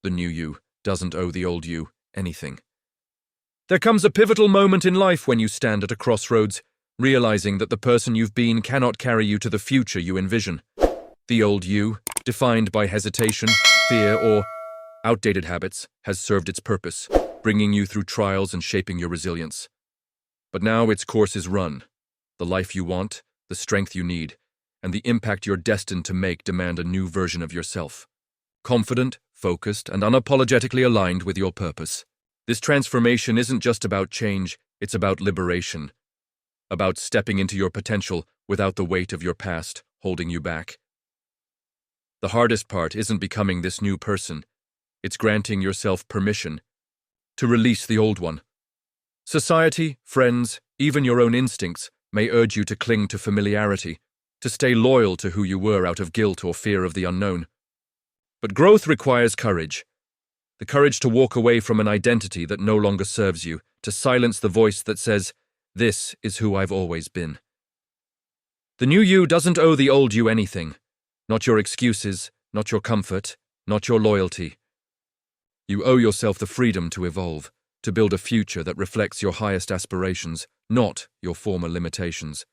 The new you doesn't owe the old you anything. There comes a pivotal moment in life when you stand at a crossroads, realizing that the person you've been cannot carry you to the future you envision. The old you, defined by hesitation, fear, or outdated habits, has served its purpose, bringing you through trials and shaping your resilience. But now its course is run. The life you want, the strength you need, and the impact you're destined to make demand a new version of yourself. Confident, focused, and unapologetically aligned with your purpose. This transformation isn't just about change, it's about liberation. About stepping into your potential without the weight of your past holding you back. The hardest part isn't becoming this new person. It's granting yourself permission to release the old one. Society, friends, even your own instincts may urge you to cling to familiarity, to stay loyal to who you were out of guilt or fear of the unknown. But growth requires courage. The courage to walk away from an identity that no longer serves you, to silence the voice that says, "This is who I've always been." The new you doesn't owe the old you anything. Not your excuses, not your comfort, not your loyalty. You owe yourself the freedom to evolve, to build a future that reflects your highest aspirations, not your former limitations.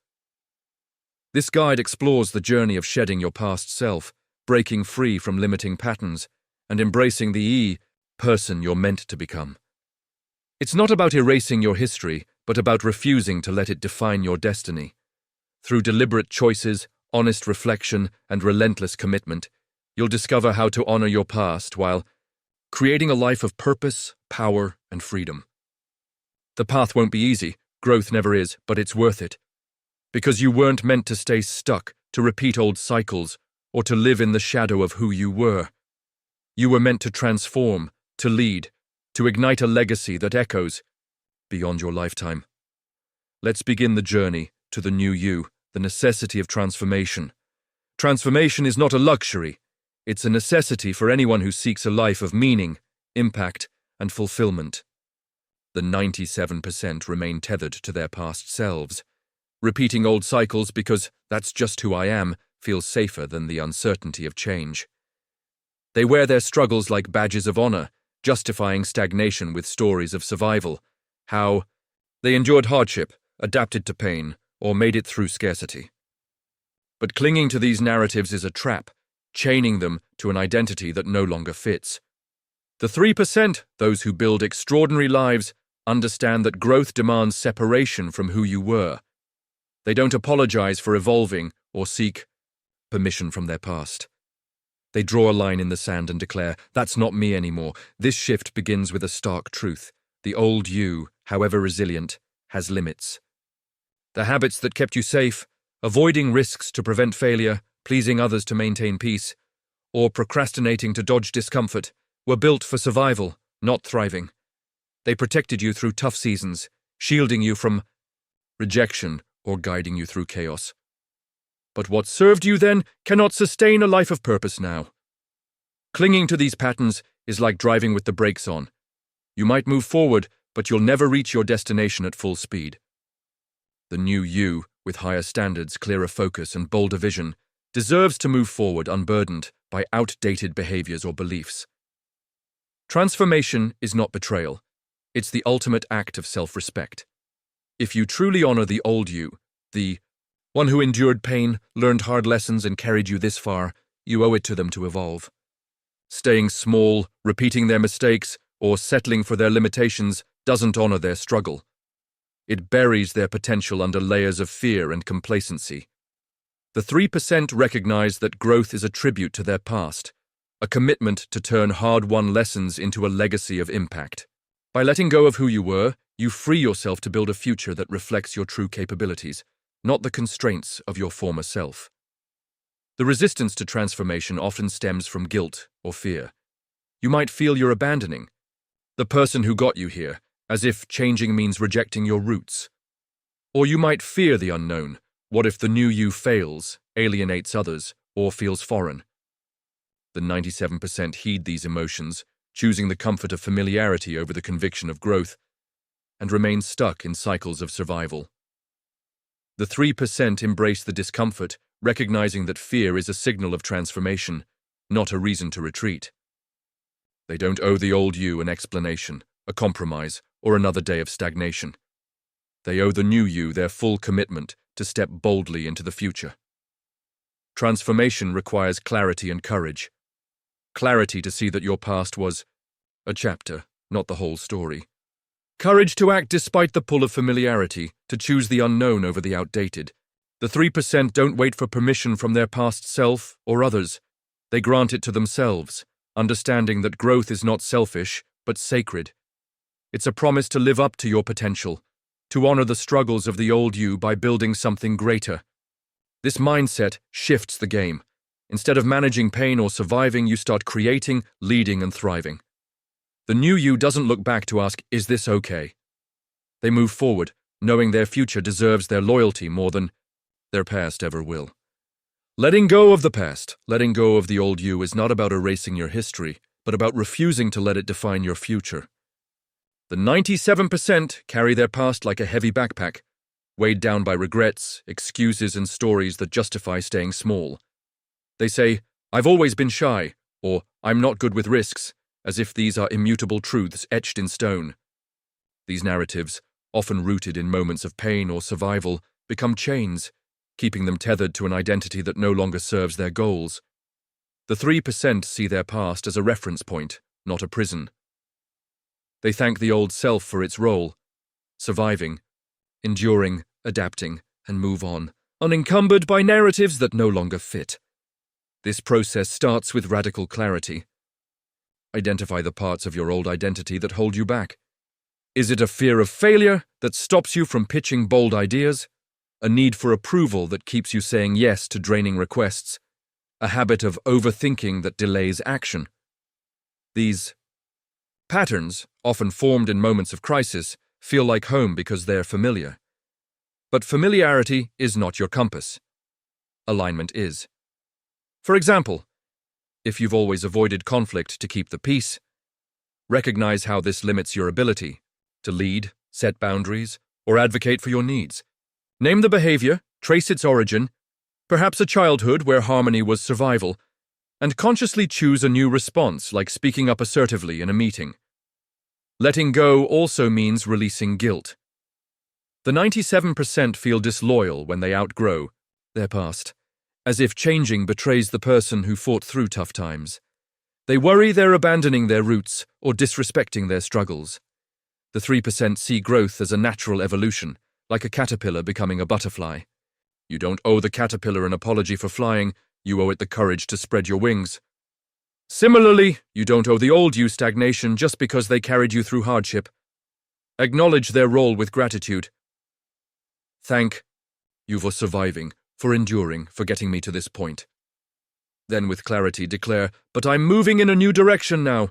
This guide explores the journey of shedding your past self, breaking free from limiting patterns, and embracing the person you're meant to become. It's not about erasing your history, but about refusing to let it define your destiny. Through deliberate choices, honest reflection, and relentless commitment, you'll discover how to honor your past while creating a life of purpose, power, and freedom. The path won't be easy, growth never is, but it's worth it. Because you weren't meant to stay stuck, to repeat old cycles, or to live in the shadow of who you were. You were meant to transform, to lead, to ignite a legacy that echoes beyond your lifetime. Let's begin the journey to the new you, the necessity of transformation. Transformation is not a luxury. It's a necessity for anyone who seeks a life of meaning, impact, and fulfillment. The 97% remain tethered to their past selves. Repeating old cycles because "that's just who I am" feels safer than the uncertainty of change. They wear their struggles like badges of honor, justifying stagnation with stories of survival, how they endured hardship, adapted to pain, or made it through scarcity. But clinging to these narratives is a trap, chaining them to an identity that no longer fits. The 3%, those who build extraordinary lives, understand that growth demands separation from who you were. They don't apologize for evolving or seek permission from their past. They draw a line in the sand and declare, "That's not me anymore." This shift begins with a stark truth. The old you, however resilient, has limits. The habits that kept you safe, avoiding risks to prevent failure, pleasing others to maintain peace, or procrastinating to dodge discomfort, were built for survival, not thriving. They protected you through tough seasons, shielding you from rejection or guiding you through chaos. But what served you then cannot sustain a life of purpose now. Clinging to these patterns is like driving with the brakes on. You might move forward, but you'll never reach your destination at full speed. The new you, with higher standards, clearer focus, and bolder vision, deserves to move forward unburdened by outdated behaviors or beliefs. Transformation is not betrayal. It's the ultimate act of self-respect. If you truly honor the old you, the one who endured pain, learned hard lessons, and carried you this far, you owe it to them to evolve. Staying small, repeating their mistakes, or settling for their limitations doesn't honor their struggle. It buries their potential under layers of fear and complacency. The 3% recognize that growth is a tribute to their past, a commitment to turn hard-won lessons into a legacy of impact. By letting go of who you were, you free yourself to build a future that reflects your true capabilities, not the constraints of your former self. The resistance to transformation often stems from guilt or fear. You might feel you're abandoning the person who got you here, as if changing means rejecting your roots. Or you might fear the unknown. What if the new you fails, alienates others, or feels foreign? The 97% heed these emotions, choosing the comfort of familiarity over the conviction of growth, and remain stuck in cycles of survival. The 3% embrace the discomfort, recognizing that fear is a signal of transformation, not a reason to retreat. They don't owe the old you an explanation, a compromise, or another day of stagnation. They owe the new you their full commitment to step boldly into the future. Transformation requires clarity and courage. Clarity to see that your past was a chapter, not the whole story. Courage to act despite the pull of familiarity, to choose the unknown over the outdated. The 3% don't wait for permission from their past self or others. They grant it to themselves, understanding that growth is not selfish, but sacred. It's a promise to live up to your potential, to honor the struggles of the old you by building something greater. This mindset shifts the game. Instead of managing pain or surviving, you start creating, leading, and thriving. The new you doesn't look back to ask, is this okay? They move forward, knowing their future deserves their loyalty more than their past ever will. Letting go of the past, letting go of the old you is not about erasing your history, but about refusing to let it define your future. The 97% carry their past like a heavy backpack, weighed down by regrets, excuses, and stories that justify staying small. They say, I've always been shy, or I'm not good with risks, as if these are immutable truths etched in stone. These narratives, often rooted in moments of pain or survival, become chains, keeping them tethered to an identity that no longer serves their goals. The 3% see their past as a reference point, not a prison. They thank the old self for its role, surviving, enduring, adapting, and move on, unencumbered by narratives that no longer fit. This process starts with radical clarity. Identify the parts of your old identity that hold you back. Is it a fear of failure that stops you from pitching bold ideas? A need for approval that keeps you saying yes to draining requests? A habit of overthinking that delays action? These patterns, often formed in moments of crisis, feel like home because they're familiar. But familiarity is not your compass. Alignment is. For example, if you've always avoided conflict to keep the peace, recognize how this limits your ability to lead, set boundaries, or advocate for your needs. Name the behavior, trace its origin, perhaps a childhood where harmony was survival, and consciously choose a new response, like speaking up assertively in a meeting. Letting go also means releasing guilt. The 97% feel disloyal when they outgrow their past, as if changing betrays the person who fought through tough times. They worry they're abandoning their roots or disrespecting their struggles. The 3% see growth as a natural evolution, like a caterpillar becoming a butterfly. You don't owe the caterpillar an apology for flying, you owe it the courage to spread your wings. Similarly, you don't owe the old you stagnation just because they carried you through hardship. Acknowledge their role with gratitude. Thank you for surviving, for enduring, for getting me to this point. Then with clarity declare, but I'm moving in a new direction now.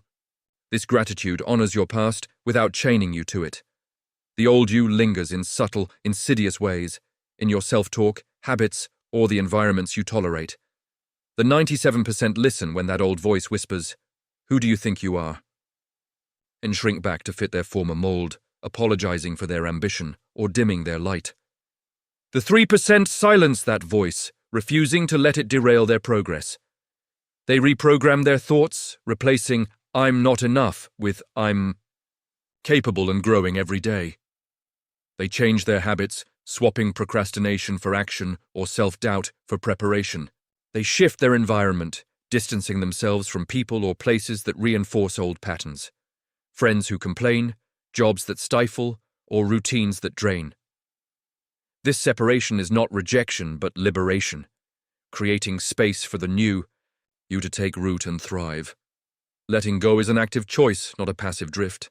This gratitude honors your past without chaining you to it. The old you lingers in subtle, insidious ways, in your self-talk, habits, or the environments you tolerate. The 97% listen when that old voice whispers, "Who do you think you are?" and shrink back to fit their former mold, apologizing for their ambition or dimming their light. The 3% silence that voice, refusing to let it derail their progress. They reprogram their thoughts, replacing "I'm not enough" with "I'm capable and growing every day." They change their habits, swapping procrastination for action or self-doubt for preparation. They shift their environment, distancing themselves from people or places that reinforce old patterns. Friends who complain, jobs that stifle, or routines that drain. This separation is not rejection but liberation, creating space for the new you to take root and thrive. Letting go is an active choice, not a passive drift.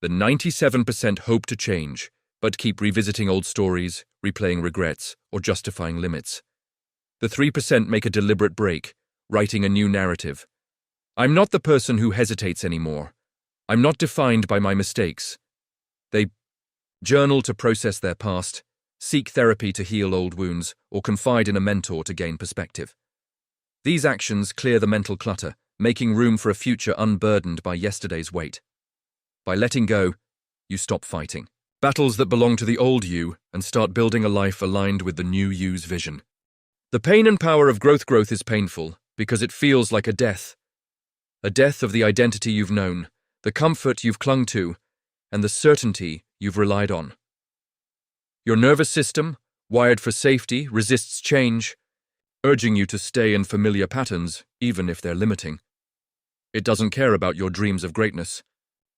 The 97% hope to change, but keep revisiting old stories, replaying regrets, or justifying limits. The 3% make a deliberate break, writing a new narrative. I'm not the person who hesitates anymore. I'm not defined by my mistakes. They journal to process their past, seek therapy to heal old wounds, or confide in a mentor to gain perspective. These actions clear the mental clutter, making room for a future unburdened by yesterday's weight. By letting go, you stop fighting battles that belong to the old you and start building a life aligned with the new you's vision. The pain and power of growth is painful because it feels like a death. a death of the identity you've known, the comfort you've clung to, and the certainty you've relied on. Your nervous system, wired for safety, resists change, urging you to stay in familiar patterns, even if they're limiting. It doesn't care about your dreams of greatness.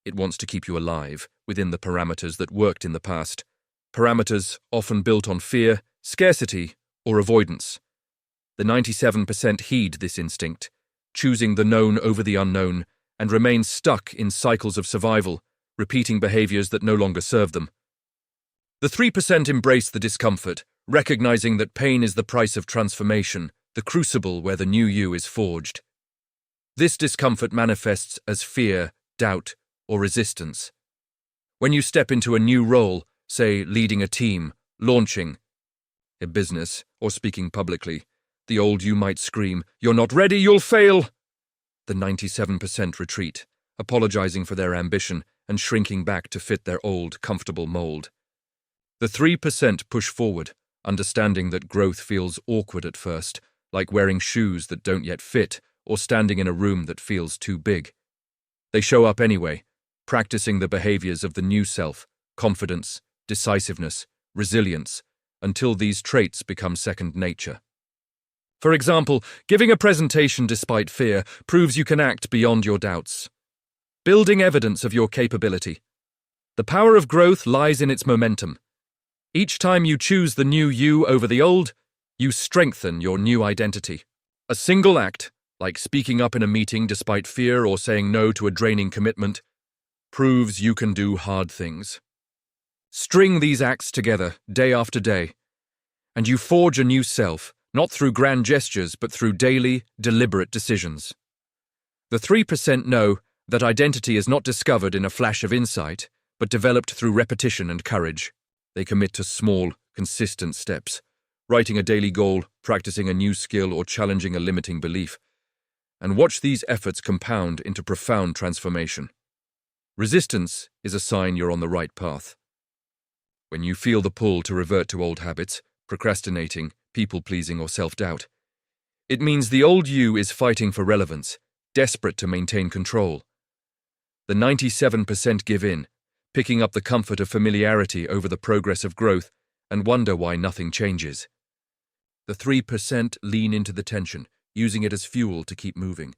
It wants to keep you alive, within the parameters that worked in the past, parameters often built on fear, scarcity, or avoidance. The 97% heed this instinct, choosing the known over the unknown, and remain stuck in cycles of survival, repeating behaviors that no longer serve them. The 3% embrace the discomfort, recognizing that pain is the price of transformation, the crucible where the new you is forged. This discomfort manifests as fear, doubt, or resistance. When you step into a new role, say leading a team, launching a business, or speaking publicly, the old you might scream, "You're not ready, you'll fail!" The 97% retreat, apologizing for their ambition and shrinking back to fit their old, comfortable mold. The 3% push forward, understanding that growth feels awkward at first, like wearing shoes that don't yet fit or standing in a room that feels too big. They show up anyway, practicing the behaviors of the new self, confidence, decisiveness, resilience, until these traits become second nature. For example, giving a presentation despite fear proves you can act beyond your doubts. Building evidence of your capability. The power of growth lies in its momentum. Each time you choose the new you over the old, you strengthen your new identity. A single act, like speaking up in a meeting despite fear or saying no to a draining commitment, proves you can do hard things. String these acts together, day after day, and you forge a new self, not through grand gestures but through daily, deliberate decisions. The 3% know that identity is not discovered in a flash of insight, but developed through repetition and courage. They commit to small, consistent steps, writing a daily goal, practicing a new skill, or challenging a limiting belief, and watch these efforts compound into profound transformation. Resistance is a sign you're on the right path. When you feel the pull to revert to old habits, procrastinating, people-pleasing, or self-doubt, it means the old you is fighting for relevance, desperate to maintain control. The 97% give in, picking up the comfort of familiarity over the progress of growth, and wonder why nothing changes. The 3% lean into the tension, using it as fuel to keep moving.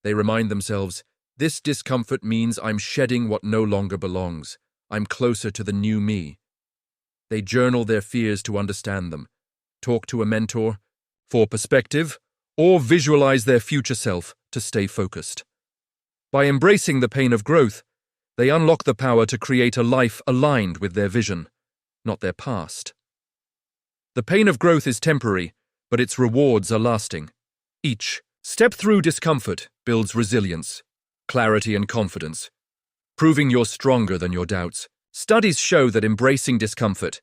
They remind themselves, this discomfort means I'm shedding what no longer belongs. I'm closer to the new me. They journal their fears to understand them, talk to a mentor for perspective, or visualize their future self to stay focused. By embracing the pain of growth, they unlock the power to create a life aligned with their vision, not their past. The pain of growth is temporary, but its rewards are lasting. Each step through discomfort builds resilience, clarity, and confidence, proving you're stronger than your doubts. Studies show that embracing discomfort,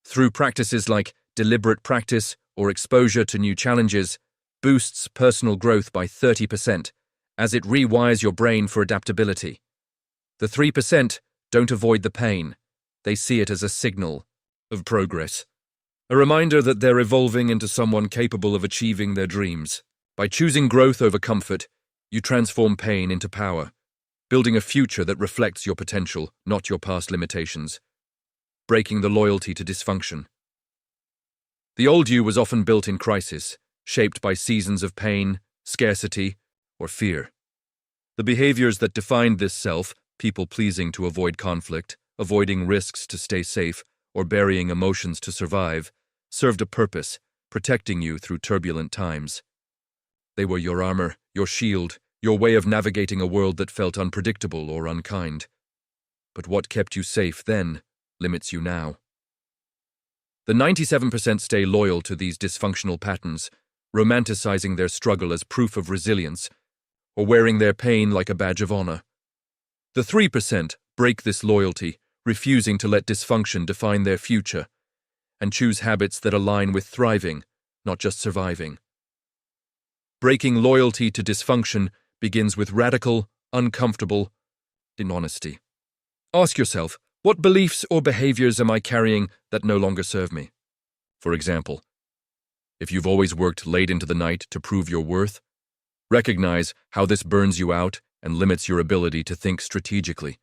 through practices like deliberate practice or exposure to new challenges, boosts personal growth by 30%, as it rewires your brain for adaptability. The 3% don't avoid the pain. They see it as a signal of progress, a reminder that they're evolving into someone capable of achieving their dreams. By choosing growth over comfort, you transform pain into power, building a future that reflects your potential, not your past limitations, breaking the loyalty to dysfunction. The old you was often built in crisis, shaped by seasons of pain, scarcity, or fear. The behaviors that defined this self, people-pleasing to avoid conflict, avoiding risks to stay safe, or burying emotions to survive, served a purpose, protecting you through turbulent times. They were your armor, your shield, your way of navigating a world that felt unpredictable or unkind. But what kept you safe then limits you now. The 97% stay loyal to these dysfunctional patterns, romanticizing their struggle as proof of resilience, or wearing their pain like a badge of honor. The 3% break this loyalty, refusing to let dysfunction define their future, and choose habits that align with thriving, not just surviving. Breaking loyalty to dysfunction begins with radical, uncomfortable honesty. Ask yourself, what beliefs or behaviors am I carrying that no longer serve me? For example, if you've always worked late into the night to prove your worth, Recognize how this burns you out and limits your ability to think strategically.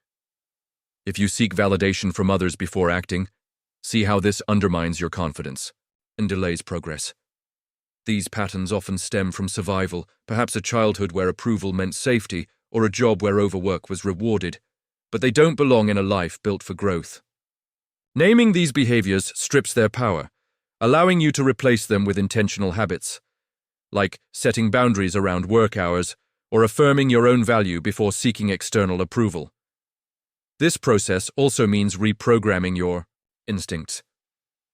If you seek validation from others before acting, see how this undermines your confidence and delays progress. These patterns often stem from survival, perhaps a childhood where approval meant safety or a job where overwork was rewarded, but they don't belong in a life built for growth. Naming these behaviors strips their power, allowing you to replace them with intentional habits, like setting boundaries around work hours or affirming your own value before seeking external approval. This process also means reprogramming your instincts.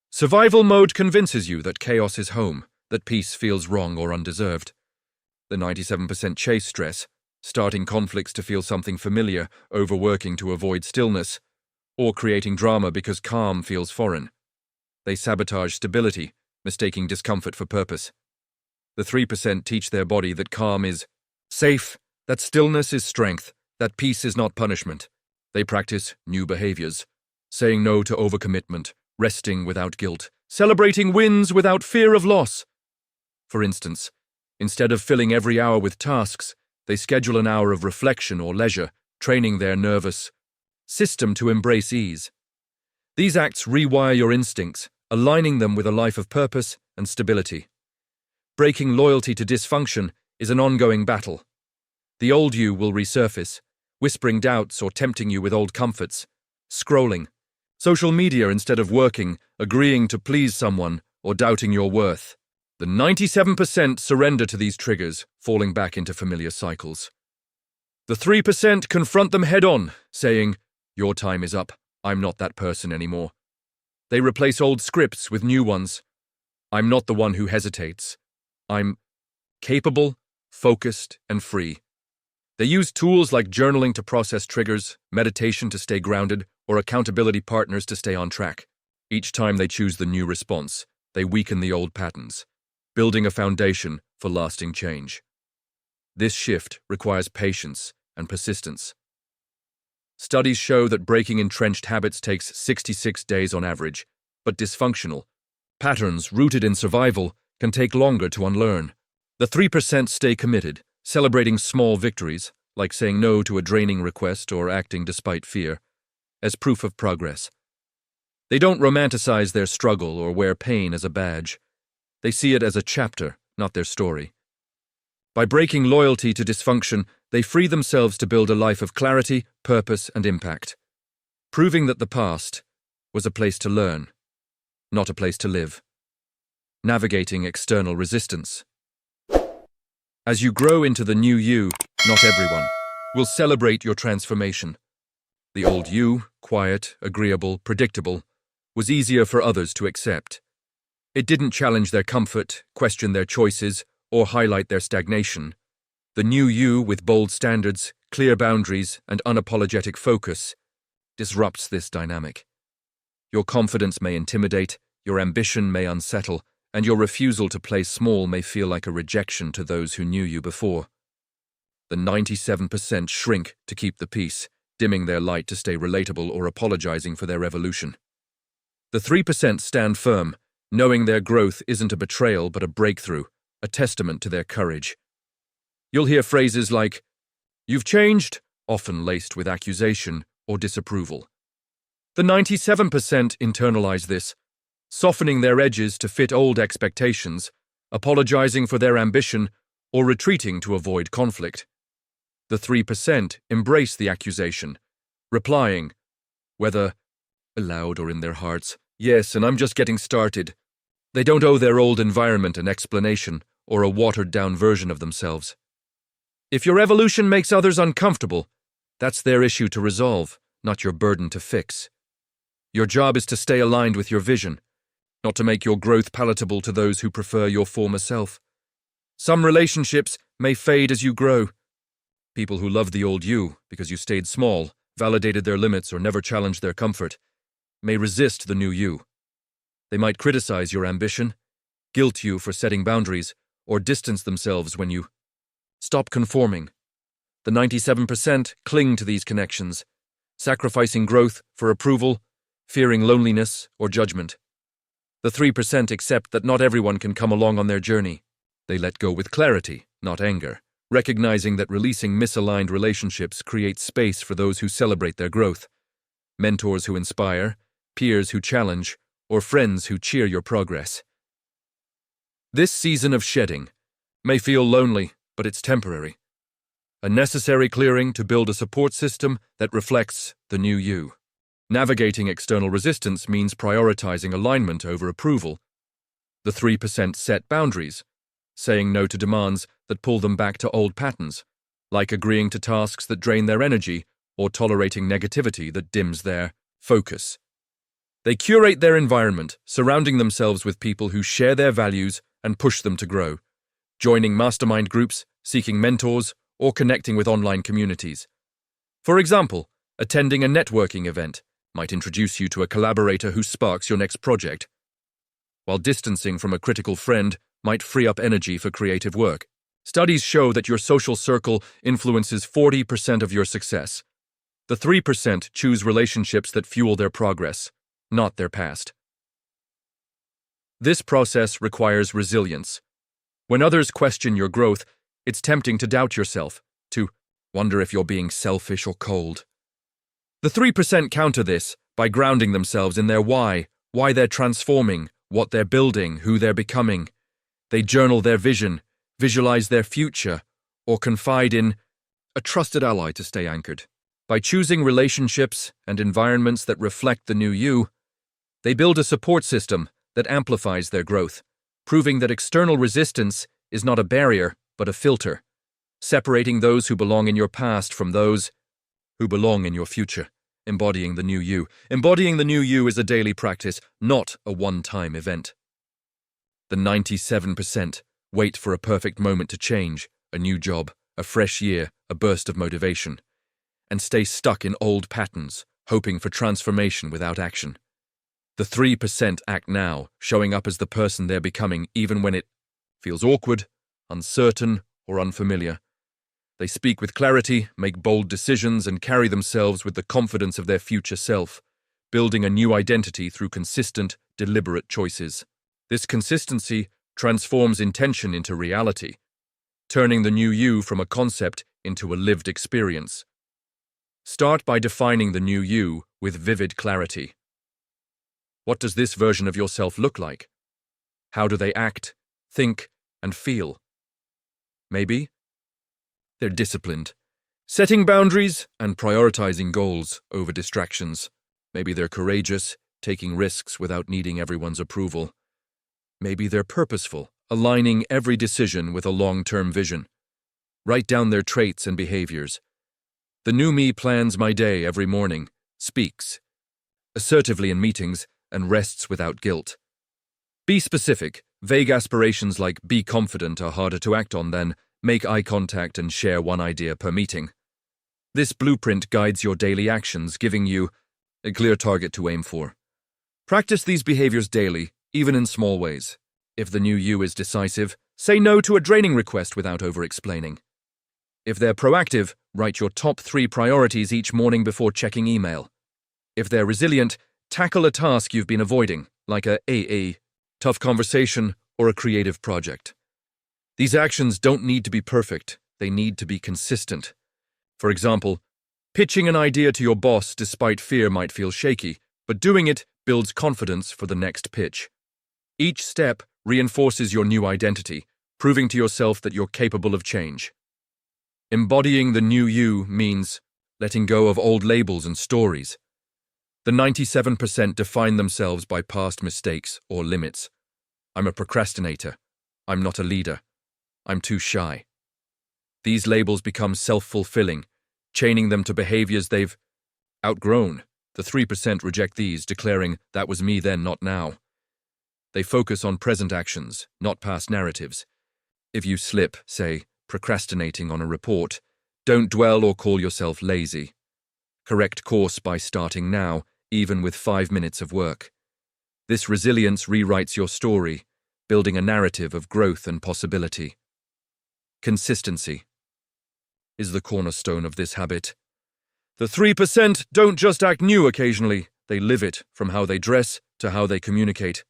Survival mode convinces you that chaos is home, that peace feels wrong or undeserved. The 97% chase stress, starting conflicts to feel something familiar, overworking to avoid stillness, or creating drama because calm feels foreign. They sabotage stability, mistaking discomfort for purpose. The 3% teach their body that calm is safe, that stillness is strength, that peace is not punishment. They practice new behaviors, saying no to overcommitment, resting without guilt, celebrating wins without fear of loss. For instance, instead of filling every hour with tasks, they schedule an hour of reflection or leisure, training their nervous system to embrace ease. These acts rewire your instincts, aligning them with a life of purpose and stability. Breaking loyalty to dysfunction is an ongoing battle. The old you will resurface, whispering doubts or tempting you with old comforts, scrolling, social media instead of working, agreeing to please someone, or doubting your worth. The 97% surrender to these triggers, falling back into familiar cycles. The 3% confront them head-on, saying, "Your time is up, I'm not that person anymore." They replace old scripts with new ones. "I'm not the one who hesitates. I'm capable, focused, and free." They use tools like journaling to process triggers, meditation to stay grounded, or accountability partners to stay on track. Each time they choose the new response, they weaken the old patterns, building a foundation for lasting change. This shift requires patience and persistence. Studies show that breaking entrenched habits takes 66 days on average, but dysfunctional patterns rooted in survival can take longer to unlearn. The 3% stay committed, celebrating small victories, like saying no to a draining request or acting despite fear, as proof of progress. They don't romanticize their struggle or wear pain as a badge. They see it as a chapter, not their story. By breaking loyalty to dysfunction, they free themselves to build a life of clarity, purpose, and impact, proving that the past was a place to learn, not a place to live. Navigating external resistance. As you grow into the new you, not everyone will celebrate your transformation. The old you, quiet, agreeable, predictable, was easier for others to accept. It didn't challenge their comfort, question their choices, or highlight their stagnation. The new you, with bold standards, clear boundaries, and unapologetic focus, disrupts this dynamic. Your confidence may intimidate, your ambition may unsettle, and your refusal to play small may feel like a rejection to those who knew you before. The 97% shrink to keep the peace, dimming their light to stay relatable or apologizing for their evolution. The 3% stand firm, knowing their growth isn't a betrayal but a breakthrough, a testament to their courage. You'll hear phrases like, "You've changed," often laced with accusation or disapproval. The 97% internalize this, softening their edges to fit old expectations, apologizing for their ambition, or retreating to avoid conflict. The 3% embrace the accusation, replying, whether aloud or in their hearts, "Yes, and I'm just getting started." They don't owe their old environment an explanation or a watered-down version of themselves. If your evolution makes others uncomfortable, that's their issue to resolve, not your burden to fix. Your job is to stay aligned with your vision, not to make your growth palatable to those who prefer your former self. Some relationships may fade as you grow. People who loved the old you because you stayed small, validated their limits, or never challenged their comfort, may resist the new you. They might criticize your ambition, guilt you for setting boundaries, or distance themselves when you stop conforming. The 97% cling to these connections, sacrificing growth for approval, fearing loneliness or judgment. The 3% accept that not everyone can come along on their journey. They let go with clarity, not anger, recognizing that releasing misaligned relationships creates space for those who celebrate their growth. Mentors who inspire, peers who challenge, or friends who cheer your progress. This season of shedding may feel lonely, but it's temporary. A necessary clearing to build a support system that reflects the new you. Navigating external resistance means prioritizing alignment over approval. The 3% set boundaries, saying no to demands that pull them back to old patterns, like agreeing to tasks that drain their energy or tolerating negativity that dims their focus. They curate their environment, surrounding themselves with people who share their values and push them to grow, joining mastermind groups, seeking mentors, or connecting with online communities. For example, attending a networking event might introduce you to a collaborator who sparks your next project, while distancing from a critical friend might free up energy for creative work. Studies show that your social circle influences 40% of your success. The 3% choose relationships that fuel their progress, not their past. This process requires resilience. When others question your growth, it's tempting to doubt yourself, to wonder if you're being selfish or cold. The 3% counter this by grounding themselves in their why they're transforming, what they're building, who they're becoming. They journal their vision, visualize their future, or confide in a trusted ally to stay anchored. By choosing relationships and environments that reflect the new you, they build a support system that amplifies their growth, proving that external resistance is not a barrier, but a filter, separating those who belong in your past from those who belong in your future. Embodying the new you. Embodying the new you is a daily practice, not a one-time event. The 97% wait for a perfect moment to change, a new job, a fresh year, a burst of motivation, and stay stuck in old patterns, hoping for transformation without action. The 3% act now, showing up as the person they're becoming even when it feels awkward, uncertain, or unfamiliar. They speak with clarity, make bold decisions, and carry themselves with the confidence of their future self, building a new identity through consistent, deliberate choices. This consistency transforms intention into reality, turning the new you from a concept into a lived experience. Start by defining the new you with vivid clarity. What does this version of yourself look like? How do they act, think, and feel? Maybe they're disciplined, setting boundaries and prioritizing goals over distractions. Maybe they're courageous, taking risks without needing everyone's approval. Maybe they're purposeful, aligning every decision with a long-term vision. Write down their traits and behaviors. The new me plans my day every morning, speaks assertively in meetings, and rests without guilt. Be specific. Vague aspirations like be confident are harder to act on than make eye contact and share one idea per meeting. This blueprint guides your daily actions, giving you a clear target to aim for. Practice these behaviors daily, even in small ways. If the new you is decisive, say no to a draining request without over-explaining. If they're proactive, write your top 3 priorities each morning before checking email. If they're resilient, tackle a task you've been avoiding, like a tough conversation or a creative project. These actions don't need to be perfect, they need to be consistent. For example, pitching an idea to your boss despite fear might feel shaky, but doing it builds confidence for the next pitch. Each step reinforces your new identity, proving to yourself that you're capable of change. Embodying the new you means letting go of old labels and stories. The 97% define themselves by past mistakes or limits. I'm a procrastinator. I'm not a leader. I'm too shy. These labels become self-fulfilling, chaining them to behaviors they've outgrown. The 3% reject these, declaring, that was me then, not now. They focus on present actions, not past narratives. If you slip, say, procrastinating on a report, don't dwell or call yourself lazy. Correct course by starting now, even with 5 minutes of work. This resilience rewrites your story, building a narrative of growth and possibility. Consistency is the cornerstone of this habit. The 3% don't just act new occasionally, they live it, from how they dress to how they communicate.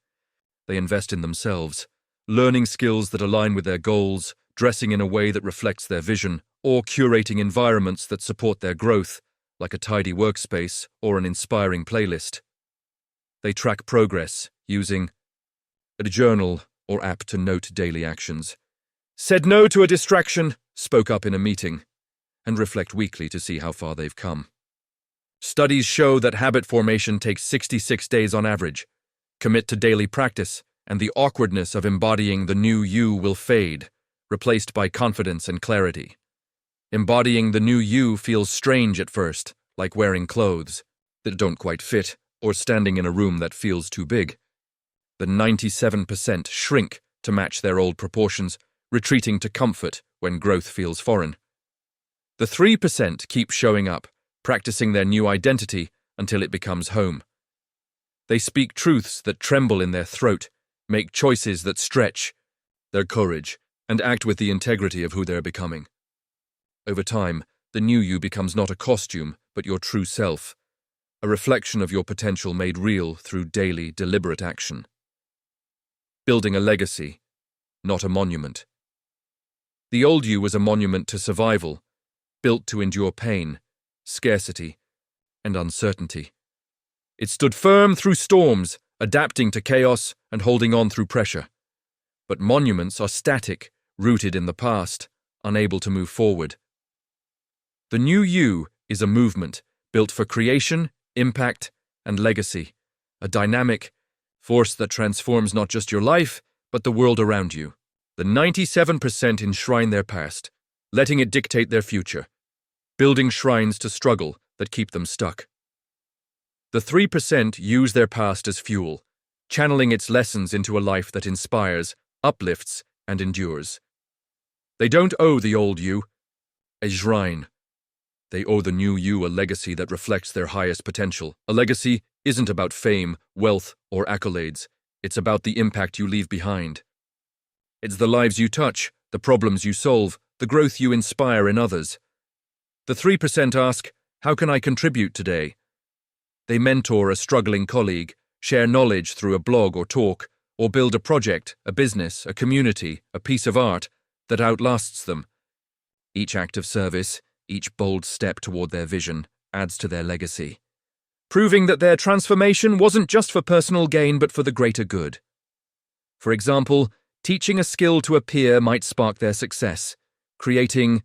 They invest in themselves, learning skills that align with their goals, dressing in a way that reflects their vision, or curating environments that support their growth, like a tidy workspace or an inspiring playlist. They track progress using a journal or app to note daily actions, said no to a distraction, spoke up in a meeting, and reflect weekly to see how far they've come. Studies show that habit formation takes 66 days on average. Commit to daily practice, and the awkwardness of embodying the new you will fade, replaced by confidence and clarity. Embodying the new you feels strange at first, like wearing clothes that don't quite fit or standing in a room that feels too big. The 97% shrink to match their old proportions, retreating to comfort when growth feels foreign. The 3% keep showing up, practicing their new identity until it becomes home. They speak truths that tremble in their throat, make choices that stretch their courage, and act with the integrity of who they're becoming. Over time, the new you becomes not a costume, but your true self, a reflection of your potential made real through daily, deliberate action. Building a legacy, not a monument. The old you was a monument to survival, built to endure pain, scarcity, and uncertainty. It stood firm through storms, adapting to chaos and holding on through pressure. But monuments are static, rooted in the past, unable to move forward. The new you is a movement built for creation, impact, and legacy, a dynamic force that transforms not just your life, but the world around you. The 97% enshrine their past, letting it dictate their future, building shrines to struggle that keep them stuck. The 3% use their past as fuel, channeling its lessons into a life that inspires, uplifts, and endures. They don't owe the old you a shrine. They owe the new you a legacy that reflects their highest potential. A legacy isn't about fame, wealth, or accolades. It's about the impact you leave behind. It's the lives you touch, the problems you solve, the growth you inspire in others. The 3% ask, how can I contribute today? They mentor a struggling colleague, share knowledge through a blog or talk, or build a project, a business, a community, a piece of art that outlasts them. Each act of service, each bold step toward their vision, adds to their legacy, proving that their transformation wasn't just for personal gain but for the greater good. For example, teaching a skill to a peer might spark their success, creating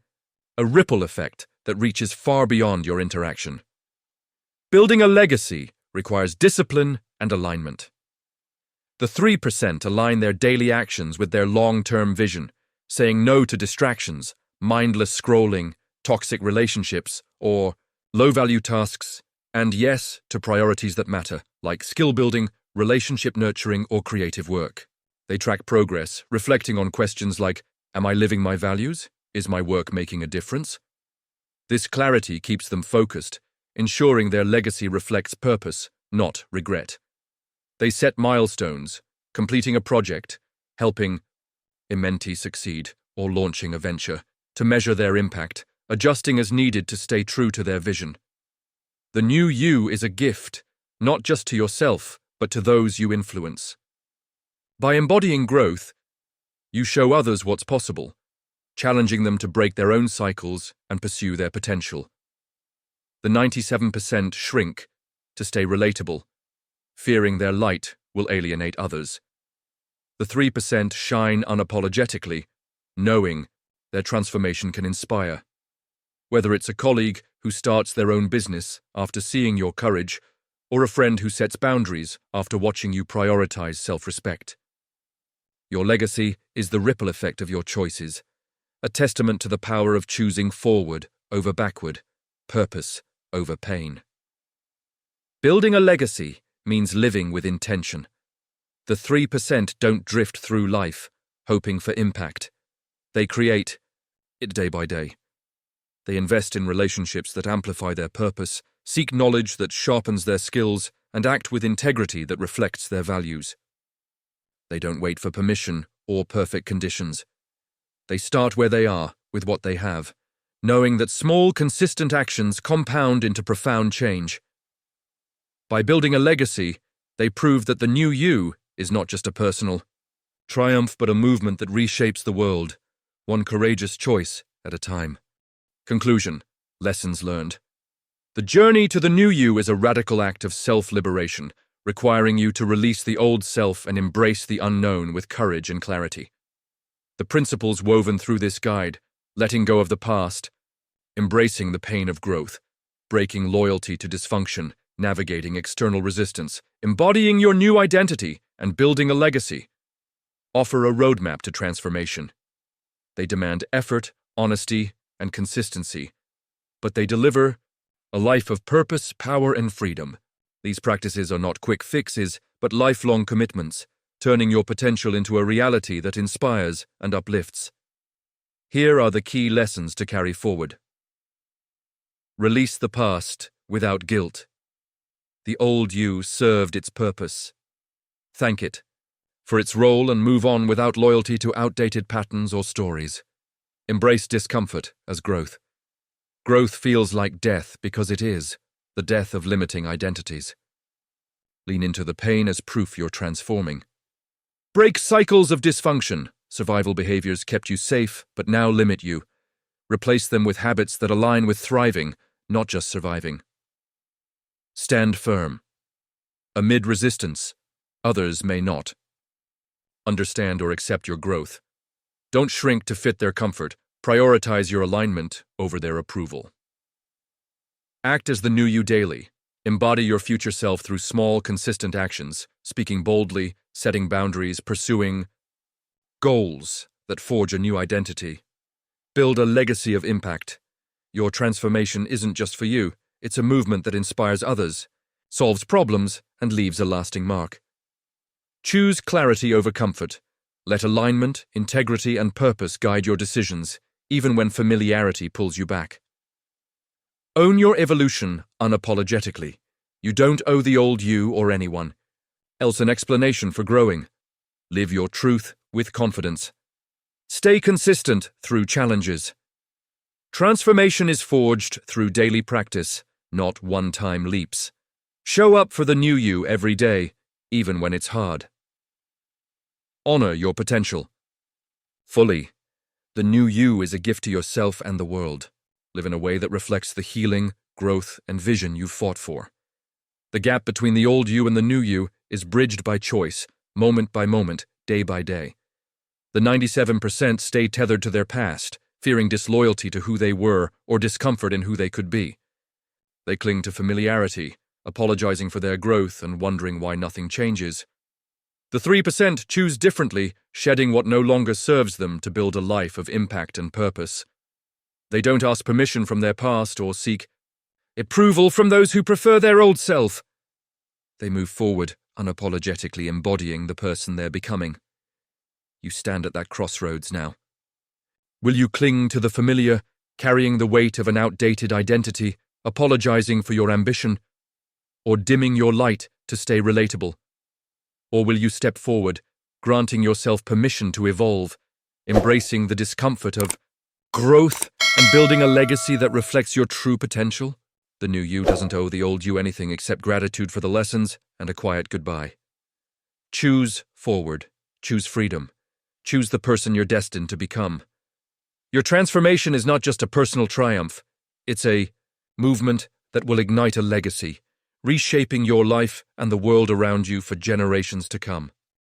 a ripple effect that reaches far beyond your interaction. Building a legacy requires discipline and alignment. The 3% align their daily actions with their long-term vision, saying no to distractions, mindless scrolling, toxic relationships, or low-value tasks, and yes to priorities that matter, like skill building, relationship nurturing, or creative work. They track progress, reflecting on questions like, am I living my values? Is my work making a difference? This clarity keeps them focused, ensuring their legacy reflects purpose, not regret. They set milestones, completing a project, helping a mentee succeed, or launching a venture, to measure their impact, adjusting as needed to stay true to their vision. The new you is a gift, not just to yourself, but to those you influence. By embodying growth, you show others what's possible, challenging them to break their own cycles and pursue their potential. The 97% shrink to stay relatable, fearing their light will alienate others. The 3% shine unapologetically, knowing their transformation can inspire. Whether it's a colleague who starts their own business after seeing your courage, or a friend who sets boundaries after watching you prioritize self-respect. Your legacy is the ripple effect of your choices, a testament to the power of choosing forward over backward, purpose over pain. Building a legacy means living with intention. The 3% don't drift through life, hoping for impact. They create it day by day. They invest in relationships that amplify their purpose, seek knowledge that sharpens their skills, and act with integrity that reflects their values. They don't wait for permission or perfect conditions. They start where they are, with what they have, knowing that small, consistent actions compound into profound change. By building a legacy, they prove that the new you is not just a personal triumph but a movement that reshapes the world, one courageous choice at a time. Conclusion. Lessons learned. The journey to the new you is a radical act of self-liberation, requiring you to release the old self and embrace the unknown with courage and clarity. The principles woven through this guide: letting go of the past, embracing the pain of growth, breaking loyalty to dysfunction, navigating external resistance, embodying your new identity, and building a legacy, offer a roadmap to transformation. They demand effort, honesty, and consistency, but they deliver a life of purpose, power, and freedom. These practices are not quick fixes, but lifelong commitments, turning your potential into a reality that inspires and uplifts. Here are the key lessons to carry forward. Release the past without guilt. The old you served its purpose. Thank it for its role and move on without loyalty to outdated patterns or stories. Embrace discomfort as growth. Growth feels like death because it is, the death of limiting identities. Lean into the pain as proof you're transforming. Break cycles of dysfunction. Survival behaviors kept you safe, but now limit you. Replace them with habits that align with thriving, not just surviving. Stand firm. Amid resistance, others may not. Understand or accept your growth. Don't shrink to fit their comfort. Prioritize your alignment over their approval. Act as the new you daily. Embody your future self through small, consistent actions, speaking boldly, setting boundaries, pursuing goals that forge a new identity. Build a legacy of impact. Your transformation isn't just for you, it's a movement that inspires others, solves problems, and leaves a lasting mark. Choose clarity over comfort. Let alignment, integrity, and purpose guide your decisions, even when familiarity pulls you back. Own your evolution unapologetically. You don't owe the old you or anyone else an explanation for growing. Live your truth with confidence. Stay consistent through challenges. Transformation is forged through daily practice, not one-time leaps. Show up for the new you every day, even when it's hard. Honor your potential fully. The new you is a gift to yourself and the world. Live in a way that reflects the healing, growth, and vision you've fought for. The gap between the old you and the new you is bridged by choice, moment by moment, day by day. The 97% stay tethered to their past, fearing disloyalty to who they were or discomfort in who they could be. They cling to familiarity, apologizing for their growth and wondering why nothing changes. The 3% choose differently, shedding what no longer serves them to build a life of impact and purpose. They don't ask permission from their past or seek approval from those who prefer their old self. They move forward, unapologetically embodying the person they're becoming. You stand at that crossroads now. Will you cling to the familiar, carrying the weight of an outdated identity, apologizing for your ambition, or dimming your light to stay relatable? Or will you step forward, granting yourself permission to evolve, embracing the discomfort of growth and building a legacy that reflects your true potential? The new you doesn't owe the old you anything except gratitude for the lessons and a quiet goodbye. Choose forward. Choose freedom. Choose the person you're destined to become. Your transformation is not just a personal triumph. It's a movement that will ignite a legacy, reshaping your life and the world around you for generations to come.